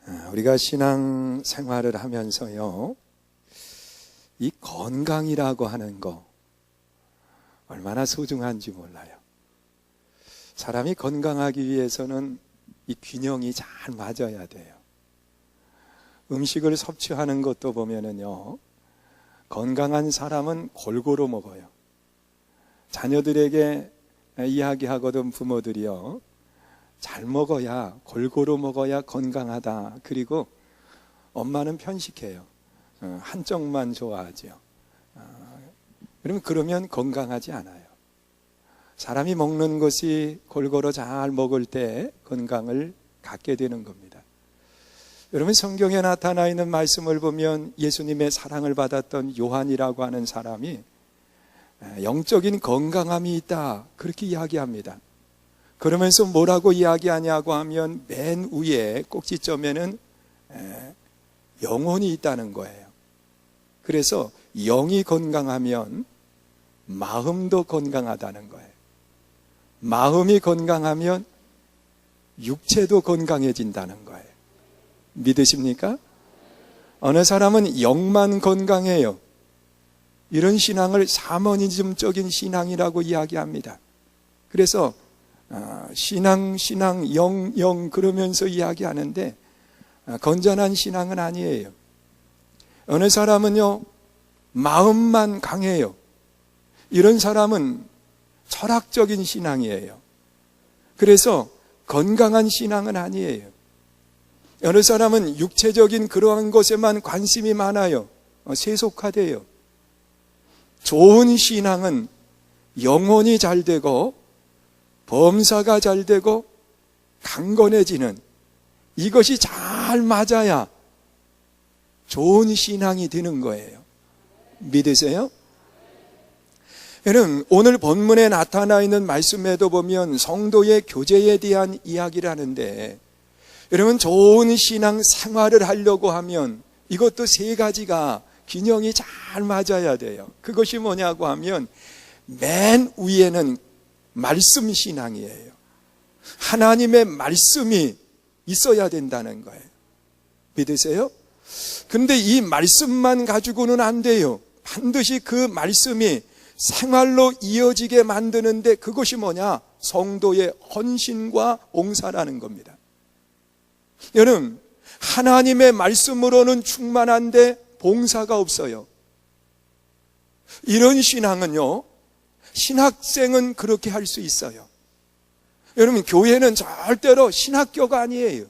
우리가 신앙 생활을 하면서요, 이 건강이라고 하는 거 얼마나 소중한지 몰라요. 사람이 건강하기 위해서는 이 균형이 잘 맞아야 돼요. 음식을 섭취하는 것도 보면은요, 건강한 사람은 골고루 먹어요. 자녀들에게 이야기하거든 부모들이요, 잘 먹어야, 골고루 먹어야 건강하다. 그리고 엄마는 편식해요. 한쪽만 좋아하죠. 그러면 건강하지 않아요. 사람이 먹는 것이 골고루 잘 먹을 때 건강을 갖게 되는 겁니다. 여러분, 성경에 나타나 있는 말씀을 보면 예수님의 사랑을 받았던 요한이라고 하는 사람이 영적인 건강함이 있다, 그렇게 이야기합니다. 그러면서 뭐라고 이야기하냐고 하면 맨 위에 꼭지점에는 영혼이 있다는 거예요. 그래서 영이 건강하면 마음도 건강하다는 거예요. 마음이 건강하면 육체도 건강해진다는 거예요. 믿으십니까? 어느 사람은 영만 건강해요. 이런 신앙을 샤머니즘적인 신앙이라고 이야기합니다. 그래서 신앙, 영 그러면서 이야기하는데 건전한 신앙은 아니에요. 어느 사람은요, 마음만 강해요. 이런 사람은 철학적인 신앙이에요. 그래서 건강한 신앙은 아니에요. 어느 사람은 육체적인 그러한 것에만 관심이 많아요. 세속화돼요. 좋은 신앙은 영혼이 잘 되고 범사가 잘 되고 강건해지는, 이것이 잘 맞아야 좋은 신앙이 되는 거예요. 믿으세요? 여러분, 오늘 본문에 나타나 있는 말씀에도 보면 성도의 교제에 대한 이야기를 하는데, 여러분, 좋은 신앙 생활을 하려고 하면 이것도 세 가지가 균형이 잘 맞아야 돼요. 그것이 뭐냐고 하면 맨 위에는 말씀 신앙이에요. 하나님의 말씀이 있어야 된다는 거예요. 믿으세요? 근데 이 말씀만 가지고는 안 돼요. 반드시 그 말씀이 생활로 이어지게 만드는데 그것이 뭐냐? 성도의 헌신과 봉사라는 겁니다. 여러분, 하나님의 말씀으로는 충만한데 봉사가 없어요. 이런 신앙은요, 신학생은 그렇게 할 수 있어요. 여러분, 교회는 절대로 신학교가 아니에요.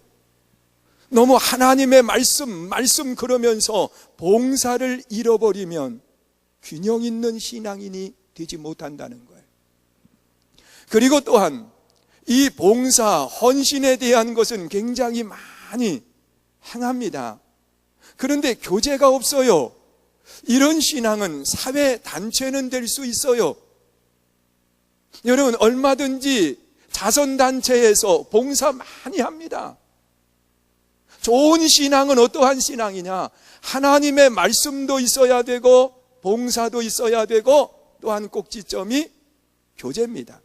너무 하나님의 말씀 그러면서 봉사를 잃어버리면 균형 있는 신앙인이 되지 못한다는 거예요. 그리고 또한 이 봉사, 헌신에 대한 것은 굉장히 많이 행합니다. 그런데 교제가 없어요. 이런 신앙은 사회 단체는 될 수 있어요. 여러분, 얼마든지 자선단체에서 봉사 많이 합니다. 좋은 신앙은 어떠한 신앙이냐? 하나님의 말씀도 있어야 되고 봉사도 있어야 되고 또한 꼭지점이 교제입니다.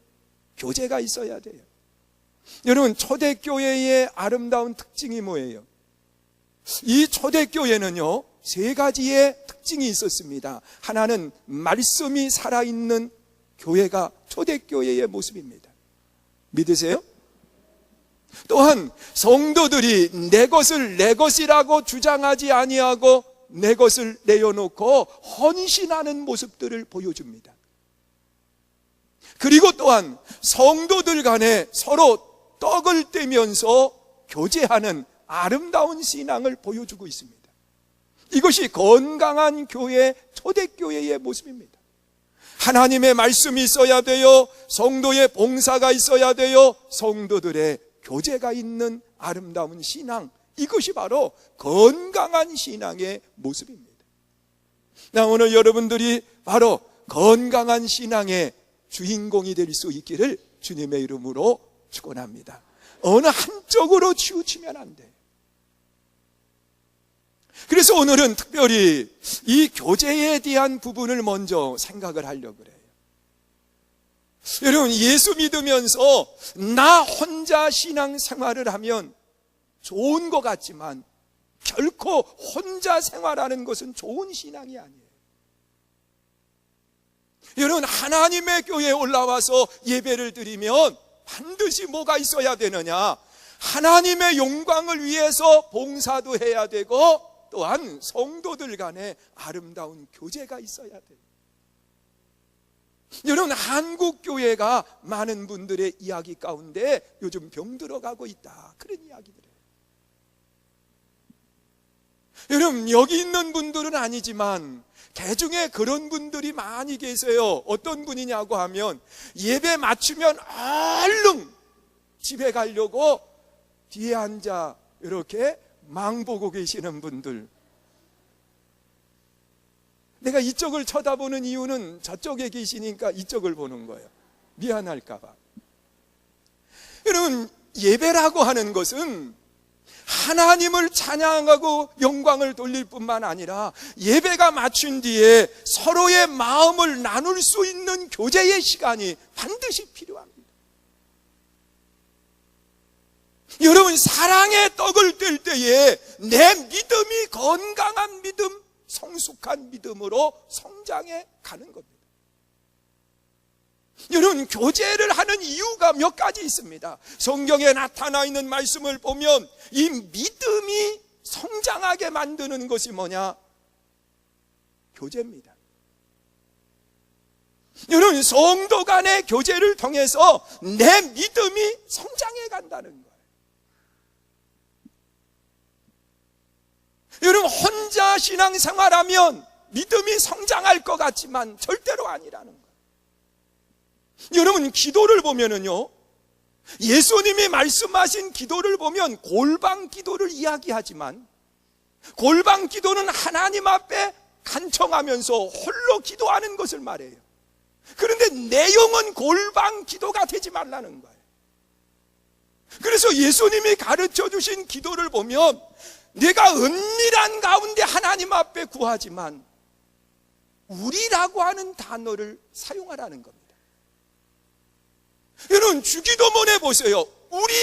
교제가 있어야 돼요. 여러분, 초대교회의 아름다운 특징이 뭐예요? 이 초대교회는요, 세 가지의 특징이 있었습니다. 하나는 말씀이 살아있는 교회가 초대교회의 모습입니다. 믿으세요? 또한 성도들이 내 것을 내 것이라고 주장하지 아니하고 내 것을 내어놓고 헌신하는 모습들을 보여줍니다. 그리고 또한 성도들 간에 서로 떡을 떼면서 교제하는 아름다운 신앙을 보여주고 있습니다. 이것이 건강한 교회, 초대교회의 모습입니다. 하나님의 말씀이 있어야 돼요. 성도의 봉사가 있어야 돼요. 성도들의 교제가 있는 아름다운 신앙, 이것이 바로 건강한 신앙의 모습입니다. 나 오늘 여러분들이 바로 건강한 신앙의 주인공이 될 수 있기를 주님의 이름으로 축원합니다. 어느 한쪽으로 치우치면 안 돼요. 그래서 오늘은 특별히 이 교제에 대한 부분을 먼저 생각을 하려고 그래요. 여러분, 예수 믿으면서 나 혼자 신앙 생활을 하면 좋은 것 같지만 결코 혼자 생활하는 것은 좋은 신앙이 아니에요. 여러분, 하나님의 교회에 올라와서 예배를 드리면 반드시 뭐가 있어야 되느냐? 하나님의 영광을 위해서 봉사도 해야 되고 또한 성도들 간에 아름다운 교제가 있어야 돼요. 여러분, 한국 교회가 많은 분들의 이야기 가운데 요즘 병들어가고 있다, 그런 이야기들이에요. 여러분, 여기 있는 분들은 아니지만 개중에 그런 분들이 많이 계세요. 어떤 분이냐고 하면 예배 마치면 얼른 집에 가려고 뒤에 앉아 이렇게 망보고 계시는 분들. 내가 이쪽을 쳐다보는 이유는 저쪽에 계시니까 이쪽을 보는 거예요. 미안할까 봐. 여러분, 예배라고 하는 것은 하나님을 찬양하고 영광을 돌릴 뿐만 아니라 예배가 마친 뒤에 서로의 마음을 나눌 수 있는 교제의 시간이 반드시 필요합니다. 여러분, 사랑의 떡을 뗄 때에 내 믿음이 건강한 믿음, 성숙한 믿음으로 성장해 가는 겁니다. 여러분, 교제를 하는 이유가 몇 가지 있습니다. 성경에 나타나 있는 말씀을 보면 이 믿음이 성장하게 만드는 것이 뭐냐? 교제입니다. 여러분, 성도 간의 교제를 통해서 내 믿음이 성장해 간다는 거예요. 여러분, 혼자 신앙생활하면 믿음이 성장할 것 같지만 절대로 아니라는 거예요. 여러분, 기도를 보면은요, 예수님이 말씀하신 기도를 보면 골방 기도를 이야기하지만 골방 기도는 하나님 앞에 간청하면서 홀로 기도하는 것을 말해요. 그런데 내용은 골방 기도가 되지 말라는 거예요. 그래서 예수님이 가르쳐 주신 기도를 보면 내가 은밀한 가운데 하나님 앞에 구하지만 우리라고 하는 단어를 사용하라는 겁니다. 여러분, 주기도문에 보세요. 우리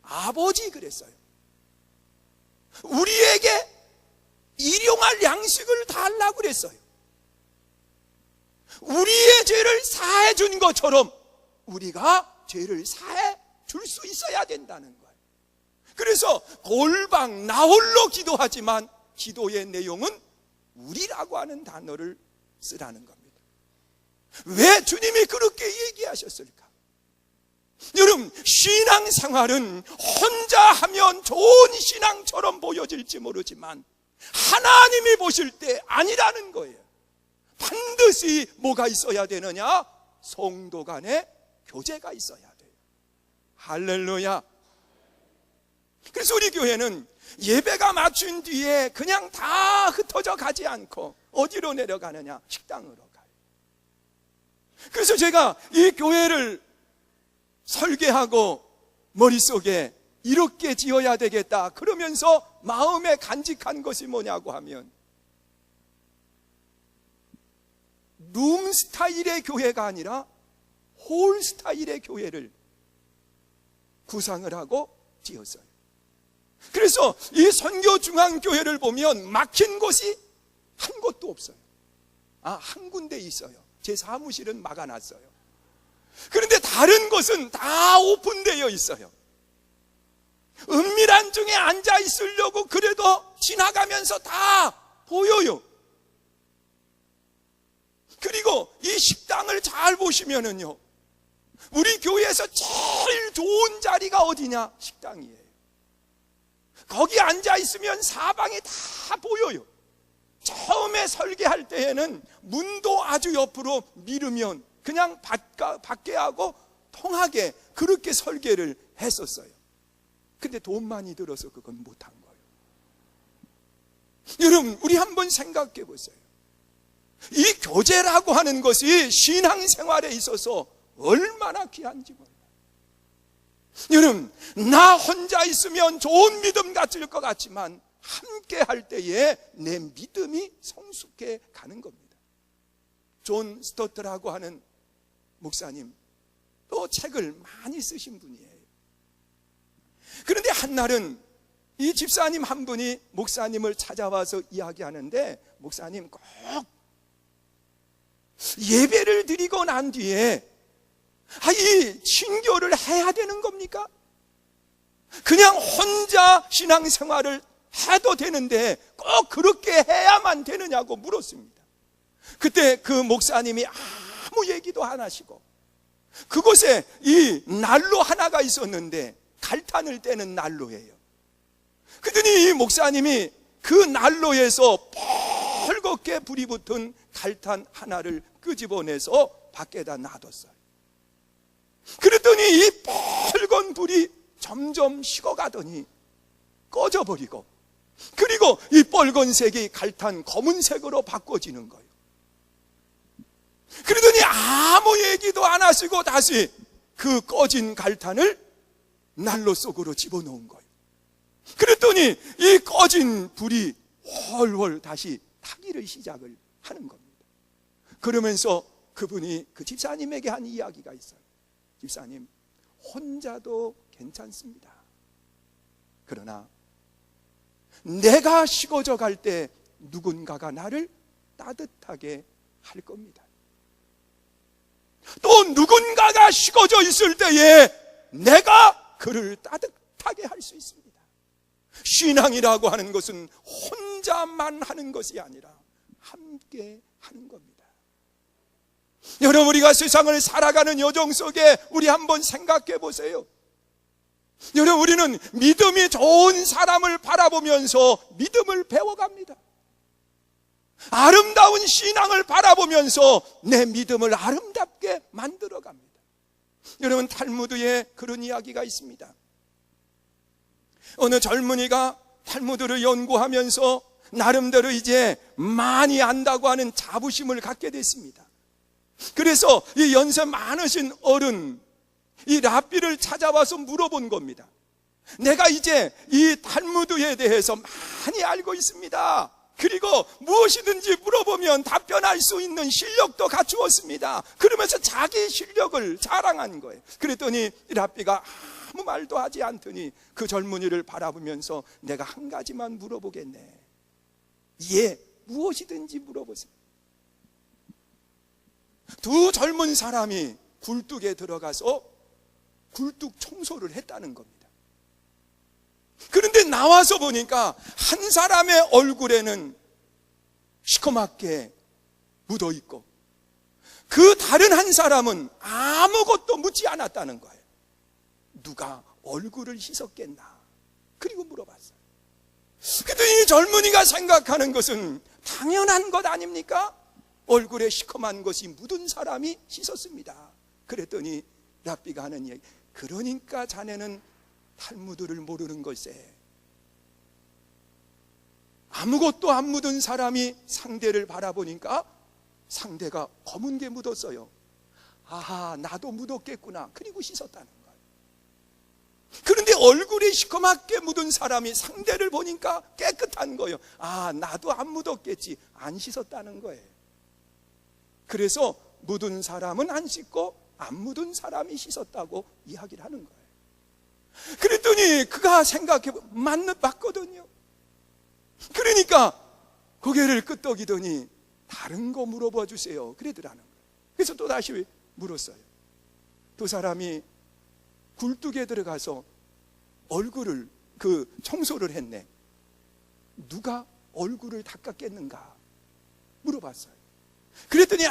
아버지 그랬어요. 우리에게 일용할 양식을 달라고 그랬어요. 우리의 죄를 사해 준 것처럼 우리가 죄를 사해 줄 수 있어야 된다는 거예요. 그래서 골방 나홀로 기도하지만 기도의 내용은 우리라고 하는 단어를 쓰라는 겁니다. 왜 주님이 그렇게 얘기하셨을까? 여러분, 신앙생활은 혼자 하면 좋은 신앙처럼 보여질지 모르지만 하나님이 보실 때 아니라는 거예요. 반드시 뭐가 있어야 되느냐? 성도 간의 교제가 있어야 돼요. 할렐루야. 그래서 우리 교회는 예배가 마친 뒤에 그냥 다 흩어져 가지 않고 어디로 내려가느냐? 식당으로 가요. 그래서 제가 이 교회를 설계하고 머릿속에 이렇게 지어야 되겠다 그러면서 마음에 간직한 것이 뭐냐고 하면 룸 스타일의 교회가 아니라 홀 스타일의 교회를 구상을 하고 지었어요. 그래서 이 선교중앙교회를 보면 막힌 곳이 한 곳도 없어요. 한 군데 있어요. 제 사무실은 막아놨어요. 그런데 다른 곳은 다 오픈되어 있어요. 은밀한 중에 앉아 있으려고 그래도 지나가면서 다 보여요. 그리고 이 식당을 잘 보시면은요, 우리 교회에서 제일 좋은 자리가 어디냐? 식당이에요. 거기 앉아 있으면 사방이 다 보여요. 처음에 설계할 때에는 문도 아주 옆으로 미루면 그냥 밖에 하고 통하게 그렇게 설계를 했었어요. 근데 돈 많이 들어서 그건 못한 거예요. 여러분, 우리 한번 생각해 보세요. 이 교제라고 하는 것이 신앙생활에 있어서 얼마나 귀한지 몰라요. 여러분, 나 혼자 있으면 좋은 믿음 가질 것 같지만 함께 할 때에 내 믿음이 성숙해 가는 겁니다. 존 스토트라고 하는 목사님, 또 책을 많이 쓰신 분이에요. 그런데 한날은 이 집사님 한 분이 목사님을 찾아와서 이야기하는데, 목사님 꼭 예배를 드리고 난 뒤에 이 친교를 해야 되는 겁니까? 그냥 혼자 신앙생활을 해도 되는데 꼭 그렇게 해야만 되느냐고 물었습니다. 그때 그 목사님이 아무 얘기도 안 하시고, 그곳에 이 난로 하나가 있었는데 갈탄을 떼는 난로예요. 그러더니 이 목사님이 그 난로에서 펄겋게 불이 붙은 갈탄 하나를 끄집어내서 밖에다 놔뒀어요. 그랬더니 이 펄건 불이 점점 식어가더니 꺼져버리고, 그리고 이 뻘건색이 갈탄 검은색으로 바꿔지는 거예요. 그러더니 아무 얘기도 안 하시고 다시 그 꺼진 갈탄을 난로 속으로 집어넣은 거예요. 그랬더니 이 꺼진 불이 훨훨 다시 타기를 시작을 하는 겁니다. 그러면서 그분이 그 집사님에게 한 이야기가 있어요. 집사님, 혼자도 괜찮습니다. 그러나 내가 식어져 갈 때 누군가가 나를 따뜻하게 할 겁니다. 또 누군가가 식어져 있을 때에 내가 그를 따뜻하게 할 수 있습니다. 신앙이라고 하는 것은 혼자만 하는 것이 아니라 함께 하는 겁니다. 여러분, 우리가 세상을 살아가는 여정 속에 우리 한번 생각해 보세요. 여러분, 우리는 믿음이 좋은 사람을 바라보면서 믿음을 배워갑니다. 아름다운 신앙을 바라보면서 내 믿음을 아름답게 만들어갑니다. 여러분, 탈무드에 그런 이야기가 있습니다. 어느 젊은이가 탈무드를 연구하면서 나름대로 이제 많이 안다고 하는 자부심을 갖게 됐습니다. 그래서 이 연세 많으신 어른, 이 랍비를 찾아와서 물어본 겁니다. 내가 이제 이 탈무드에 대해서 많이 알고 있습니다. 그리고 무엇이든지 물어보면 답변할 수 있는 실력도 갖추었습니다. 그러면서 자기 실력을 자랑한 거예요. 그랬더니 랍비가 아무 말도 하지 않더니 그 젊은이를 바라보면서 내가 한 가지만 물어보겠네. 예, 무엇이든지 물어보세요. 두 젊은 사람이 굴뚝에 들어가서 굴뚝 청소를 했다는 겁니다. 그런데 나와서 보니까 한 사람의 얼굴에는 시커멓게 묻어 있고, 그 다른 한 사람은 아무것도 묻지 않았다는 거예요. 누가 얼굴을 씻었겠나? 그리고 물어봤어요. 그랬더니 이 젊은이가 생각하는 것은 당연한 것 아닙니까? 얼굴에 시커먼 것이 묻은 사람이 씻었습니다. 그랬더니 랍비가 하는 얘기, 그러니까 자네는 탈무드를 모르는 것에, 아무것도 안 묻은 사람이 상대를 바라보니까 상대가 검은 게 묻었어요. 아하, 나도 묻었겠구나. 그리고 씻었다는 거예요. 그런데 얼굴이 시커멓게 묻은 사람이 상대를 보니까 깨끗한 거예요. 아, 나도 안 묻었겠지. 안 씻었다는 거예요. 그래서 묻은 사람은 안 씻고 안 묻은 사람이 씻었다고 이야기를 하는 거예요. 그랬더니 그가 맞거든요. 그러니까 고개를 끄덕이더니 다른 거 물어봐 주세요. 그러더라는 거예요. 그래서 또 다시 물었어요. 두 사람이 굴뚝에 들어가서 얼굴을 청소를 했네. 누가 얼굴을 닦았겠는가 물어봤어요. 그랬더니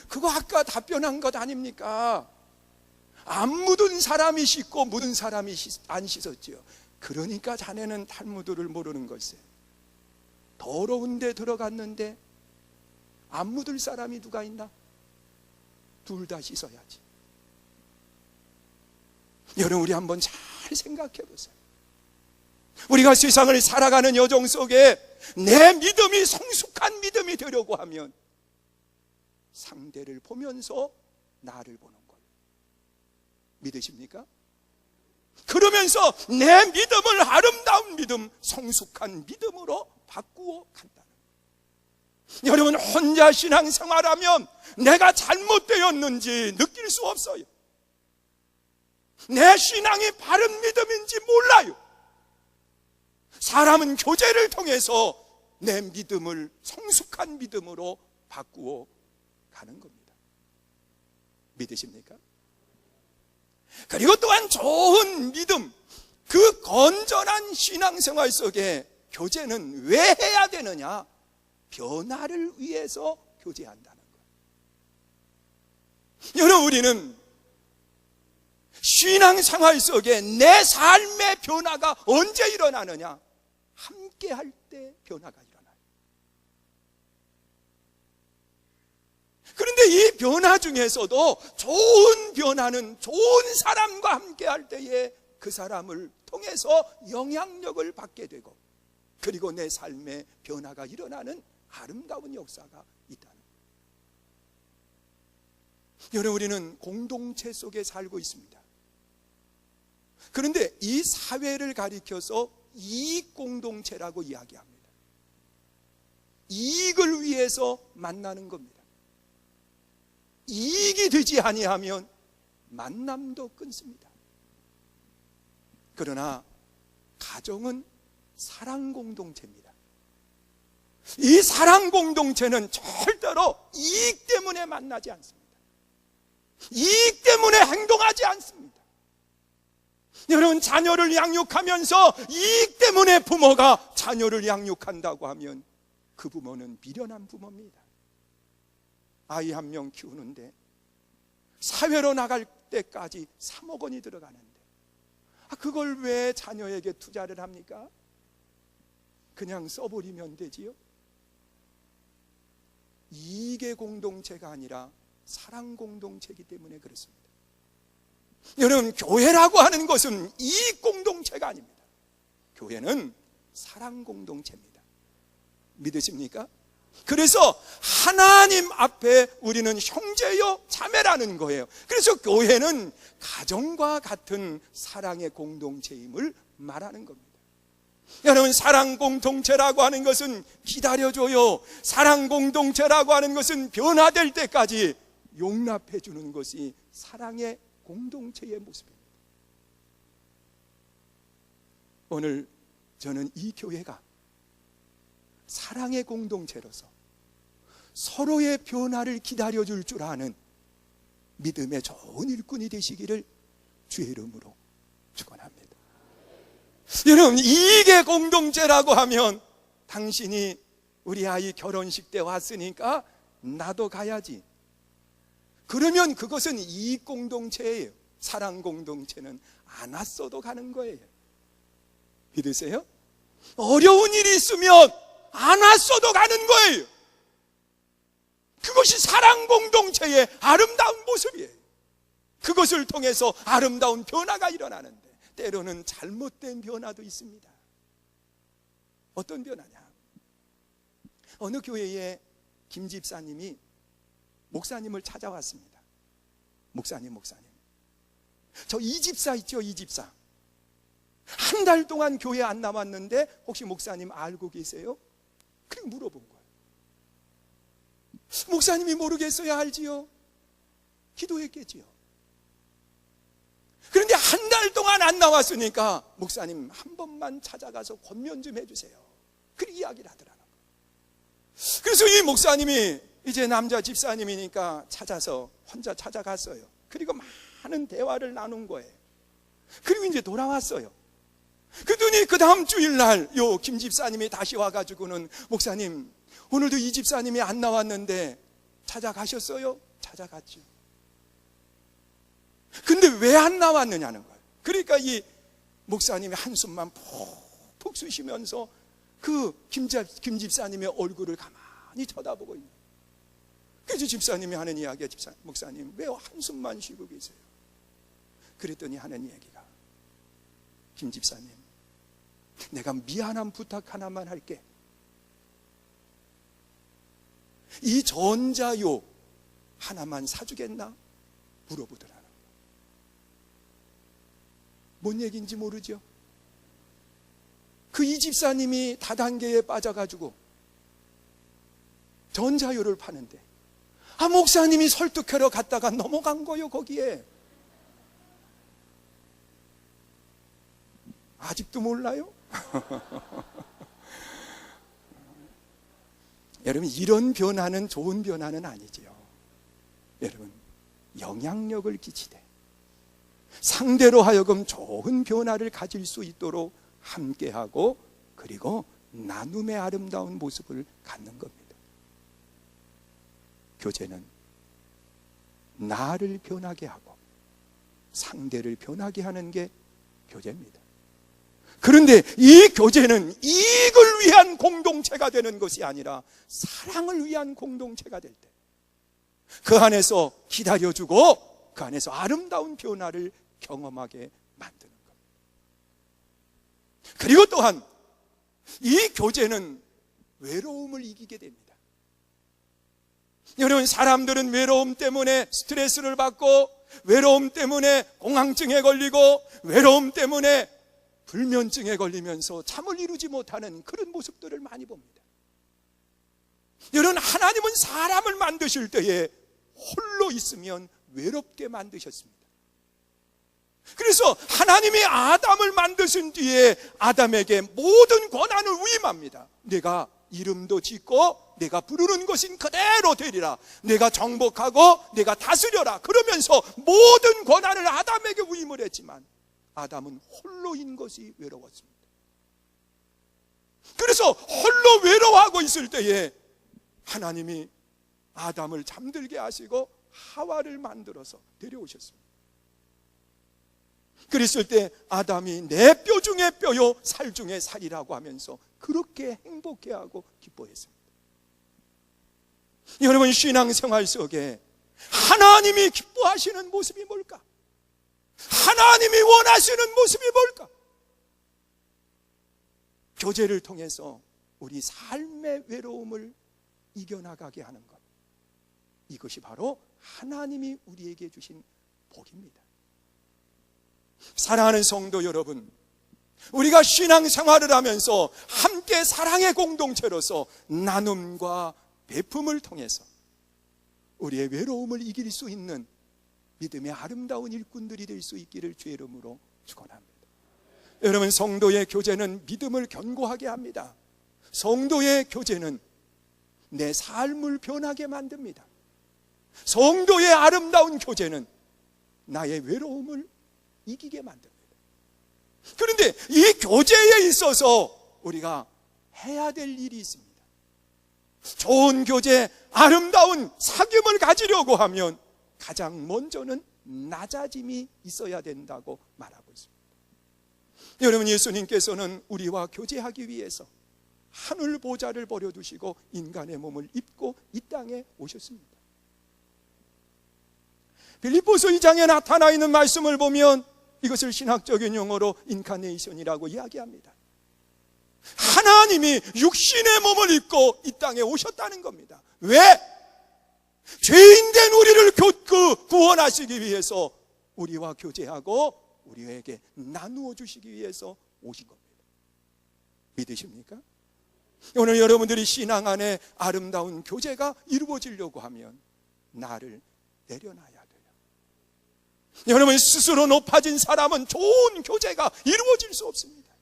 그거 아까 답변한 것 아닙니까? 안 묻은 사람이 씻고 묻은 사람이 안 씻었지요. 그러니까 자네는 탈무드를 모르는 것이에요. 더러운 데 들어갔는데 안 묻을 사람이 누가 있나? 둘 다 씻어야지. 여러분, 우리 한번 잘 생각해 보세요. 우리가 세상을 살아가는 여정 속에 내 믿음이 성숙한 믿음이 되려고 하면 상대를 보면서 나를 보는 거예요. 믿으십니까? 그러면서 내 믿음을 아름다운 믿음, 성숙한 믿음으로 바꾸어 간다는 거예요. 여러분, 혼자 신앙생활하면 내가 잘못되었는지 느낄 수 없어요. 내 신앙이 바른 믿음인지 몰라요. 사람은 교제를 통해서 내 믿음을 성숙한 믿음으로 바꾸어 가는 겁니다. 믿으십니까? 그리고 또한 좋은 믿음, 그 건전한 신앙생활 속에 교제는 왜 해야 되느냐? 변화를 위해서 교제한다는 거예요. 여러분, 우리는 신앙생활 속에 내 삶의 변화가 언제 일어나느냐? 함께 할 때 변화가 일어나요. 그런데 이 변화 중에서도 좋은 변화는 좋은 사람과 함께 할 때에 그 사람을 통해서 영향력을 받게 되고, 그리고 내 삶의 변화가 일어나는 아름다운 역사가 있다는 거예요. 여러분, 우리는 공동체 속에 살고 있습니다. 그런데 이 사회를 가리켜서 이익 공동체라고 이야기합니다. 이익을 위해서 만나는 겁니다. 이익이 되지 아니하면 만남도 끊습니다. 그러나 가정은 사랑 공동체입니다. 이 사랑 공동체는 절대로 이익 때문에 만나지 않습니다. 이익 때문에 행동하지 않습니다. 여러분, 자녀를 양육하면서 이익 때문에 부모가 자녀를 양육한다고 하면 그 부모는 미련한 부모입니다. 아이 한 명 키우는데 사회로 나갈 때까지 3억 원이 들어가는데 그걸 왜 자녀에게 투자를 합니까? 그냥 써버리면 되지요? 이익의 공동체가 아니라 사랑 공동체이기 때문에 그렇습니다. 여러분, 교회라고 하는 것은 이익 공동체가 아닙니다. 교회는 사랑 공동체입니다. 믿으십니까? 그래서 하나님 앞에 우리는 형제요 자매라는 거예요. 그래서 교회는 가정과 같은 사랑의 공동체임을 말하는 겁니다. 여러분, 사랑 공동체라고 하는 것은 기다려줘요. 사랑 공동체라고 하는 것은 변화될 때까지 용납해 주는 것이 사랑의 공동체의 모습입니다. 오늘 저는 이 교회가 사랑의 공동체로서 서로의 변화를 기다려줄 줄 아는 믿음의 좋은 일꾼이 되시기를 주의 이름으로 축원합니다. 여러분, 이익의 공동체라고 하면 당신이 우리 아이 결혼식 때 왔으니까 나도 가야지. 그러면 그것은 이익 공동체예요. 사랑 공동체는 안 왔어도 가는 거예요. 믿으세요? 어려운 일이 있으면 안 왔어도 가는 거예요. 그것이 사랑 공동체의 아름다운 모습이에요. 그것을 통해서 아름다운 변화가 일어나는데 때로는 잘못된 변화도 있습니다. 어떤 변화냐? 어느 교회에 김 집사님이 목사님을 찾아왔습니다. 목사님, 저 이 집사 있죠, 이 집사. 한 달 동안 교회 안 나왔는데 혹시 목사님 알고 계세요? 그렇게 물어본 거예요. 목사님이 모르겠어요? 알지요? 기도했겠지요. 그런데 한 달 동안 안 나왔으니까 목사님 한 번만 찾아가서 권면 좀 해주세요. 그렇게 이야기를 하더라고요. 그래서 이 목사님이 이제 남자 집사님이니까 찾아서 혼자 찾아갔어요. 그리고 많은 대화를 나눈 거예요. 그리고 이제 돌아왔어요. 그러더니 그 다음 주일날 요 김 집사님이 다시 와가지고는 목사님, 오늘도 이 집사님이 안 나왔는데 찾아가셨어요? 찾아갔죠. 근데 왜 안 나왔느냐는 거예요. 그러니까 이 목사님이 한숨만 푹푹 쉬시면서 그 김 집사님의 얼굴을 가만히 쳐다보고 있는 거예요. 그래서 집사님이 하는 이야기야. 목사님, 왜 한숨만 쉬고 계세요? 그랬더니 하는 얘기가, 김 집사님, 내가 미안한 부탁 하나만 할게. 이 전자요 하나만 사주겠나? 물어보더라는 거예요. 뭔 얘기인지 모르죠? 그 이 집사님이 다단계에 빠져가지고 전자요를 파는데 목사님이 설득하러 갔다가 넘어간 거요, 거기에. 아직도 몰라요? 여러분, 이런 변화는 좋은 변화는 아니지요. 여러분, 영향력을 끼치되 상대로 하여금 좋은 변화를 가질 수 있도록 함께하고, 그리고 나눔의 아름다운 모습을 갖는 겁니다. 교제는 나를 변하게 하고 상대를 변하게 하는 게 교제입니다. 그런데 이 교제는 이익을 위한 공동체가 되는 것이 아니라 사랑을 위한 공동체가 될 때, 그 안에서 기다려주고 그 안에서 아름다운 변화를 경험하게 만드는 겁니다. 그리고 또한 이 교제는 외로움을 이기게 됩니다. 여러분, 사람들은 외로움 때문에 스트레스를 받고, 외로움 때문에 공황증에 걸리고, 외로움 때문에 불면증에 걸리면서 잠을 이루지 못하는 그런 모습들을 많이 봅니다. 여러분, 하나님은 사람을 만드실 때에 홀로 있으면 외롭게 만드셨습니다. 그래서 하나님이 아담을 만드신 뒤에 아담에게 모든 권한을 위임합니다. 내가 이름도 짓고 내가 부르는 것인 그대로 되리라, 내가 정복하고 내가 다스려라, 그러면서 모든 권한을 아담에게 위임을 했지만 아담은 홀로인 것이 외로웠습니다. 그래서 홀로 외로워하고 있을 때에 하나님이 아담을 잠들게 하시고 하와를 만들어서 데려오셨습니다. 그랬을 때 아담이 내 뼈 중에 뼈요 살 중에 살이라고 하면서 그렇게 행복해하고 기뻐했습니다. 여러분, 신앙생활 속에 하나님이 기뻐하시는 모습이 뭘까? 하나님이 원하시는 모습이 뭘까? 교제를 통해서 우리 삶의 외로움을 이겨나가게 하는 것, 이것이 바로 하나님이 우리에게 주신 복입니다. 사랑하는 성도 여러분, 우리가 신앙생활을 하면서 함께 사랑의 공동체로서 나눔과 베품을 통해서 우리의 외로움을 이길 수 있는 믿음의 아름다운 일꾼들이 될 수 있기를 주의 이름으로 축원합니다. 여러분, 성도의 교제는 믿음을 견고하게 합니다. 성도의 교제는 내 삶을 변하게 만듭니다. 성도의 아름다운 교제는 나의 외로움을 이기게 만듭니다. 그런데 이 교제에 있어서 우리가 해야 될 일이 있습니다. 좋은 교제, 아름다운 사귐을 가지려고 하면 가장 먼저는 낮아짐이 있어야 된다고 말하고 있습니다. 여러분, 예수님께서는 우리와 교제하기 위해서 하늘 보좌를 버려두시고 인간의 몸을 입고 이 땅에 오셨습니다. 빌립보서 2장에 나타나 있는 말씀을 보면 이것을 신학적인 용어로 인카네이션이라고 이야기합니다. 하나님이 육신의 몸을 입고 이 땅에 오셨다는 겁니다. 왜? 죄인된 우리를 구원하시기 위해서, 우리와 교제하고 우리에게 나누어 주시기 위해서 오신 겁니다. 믿으십니까? 오늘 여러분들이 신앙 안에 아름다운 교제가 이루어지려고 하면 나를 내려놔야 돼요. 여러분, 스스로 높아진 사람은 좋은 교제가 이루어질 수 없습니다.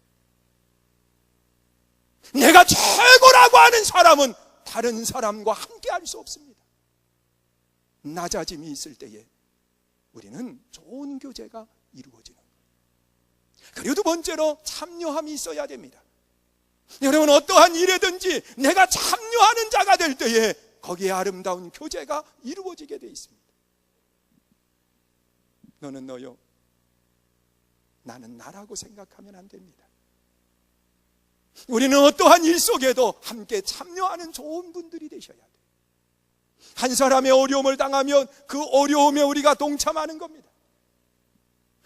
내가 최고라고 하는 사람은 다른 사람과 함께 할 수 없습니다. 낮아짐이 있을 때에 우리는 좋은 교제가 이루어지는 거예요. 그리고 두 번째로 참여함이 있어야 됩니다. 여러분, 어떠한 일에든지 내가 참여하는 자가 될 때에 거기에 아름다운 교제가 이루어지게 되어 있습니다. 너는 너요, 나는 나라고 생각하면 안 됩니다. 우리는 어떠한 일 속에도 함께 참여하는 좋은 분들이 되셔야 돼요. 한 사람의 어려움을 당하면 그 어려움에 우리가 동참하는 겁니다.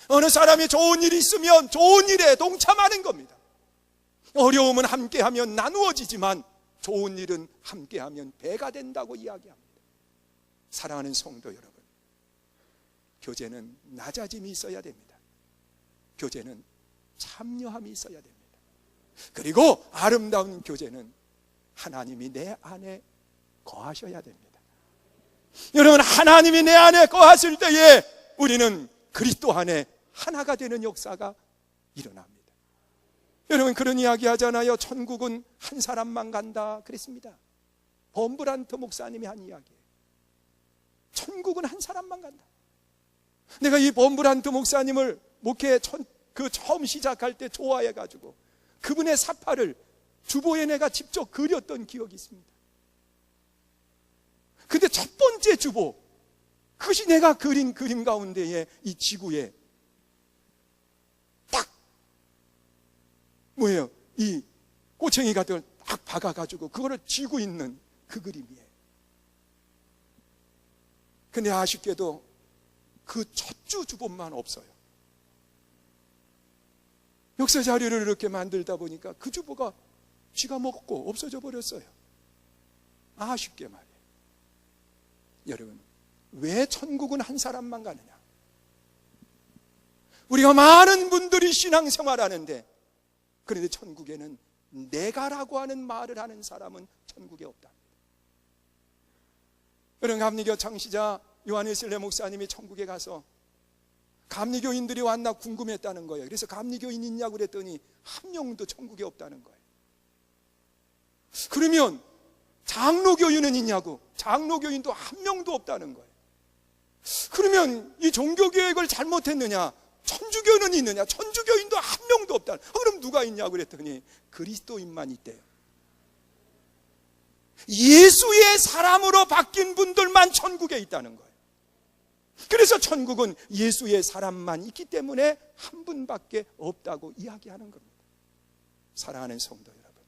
어느 사람이 좋은 일이 있으면 좋은 일에 동참하는 겁니다. 어려움은 함께하면 나누어지지만 좋은 일은 함께하면 배가 된다고 이야기합니다. 사랑하는 성도 여러분, 교제는 낮아짐이 있어야 됩니다. 교제는 참여함이 있어야 됩니다. 그리고 아름다운 교제는 하나님이 내 안에 거하셔야 됩니다. 여러분, 하나님이 내 안에 거하실 때에 우리는 그리스도 안에 하나가 되는 역사가 일어납니다. 여러분, 그런 이야기 하잖아요. 천국은 한 사람만 간다 그랬습니다. 범브란트 목사님이 한 이야기예요. 천국은 한 사람만 간다. 내가 이 범브란트 목사님을 목회 처음 시작할 때 좋아해가지고 그분의 사파를 주보에 내가 직접 그렸던 기억이 있습니다. 근데 첫 번째 주보, 그것이 내가 그린 그림 가운데에 이 지구에 딱 뭐예요? 이 꼬챙이가 딱 박아가지고 그거를 쥐고 있는 그 그림이에요. 근데 아쉽게도 그 첫 주 주본만 없어요. 역사 자료를 이렇게 만들다 보니까 그 주보가 쥐가 먹고 없어져 버렸어요. 아쉽게 말이에요. 여러분, 왜 천국은 한 사람만 가느냐? 우리가 많은 분들이 신앙생활하는데, 그런데 천국에는 내가라고 하는 말을 하는 사람은 천국에 없다. 여러분, 감리교 창시자 요한웨슬리 목사님이 천국에 가서 감리교인들이 왔나 궁금했다는 거예요. 그래서 감리교인 있냐고 그랬더니 한 명도 천국에 없다는 거예요. 그러면 장로교인은 있냐고, 장로교인도 한 명도 없다는 거예요. 그러면 이 종교개혁을 잘못했느냐? 천주교는 있느냐? 천주교인도 한 명도 없다. 그럼 누가 있냐고 그랬더니 그리스도인만 있대요. 예수의 사람으로 바뀐 분들만 천국에 있다는 거예요. 그래서 천국은 예수의 사람만 있기 때문에 한 분밖에 없다고 이야기하는 겁니다. 사랑하는 성도 여러분,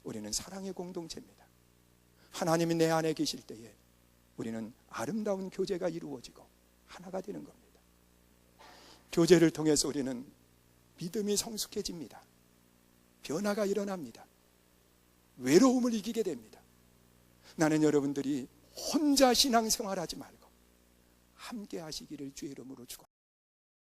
우리는 사랑의 공동체입니다. 하나님이 내 안에 계실 때에 우리는 아름다운 교제가 이루어지고 하나가 되는 겁니다. 교제를 통해서 우리는 믿음이 성숙해집니다. 변화가 일어납니다. 외로움을 이기게 됩니다. 나는 여러분들이 혼자 신앙생활하지 말고 함께 하시기를 주의 이름으로 축원합니다.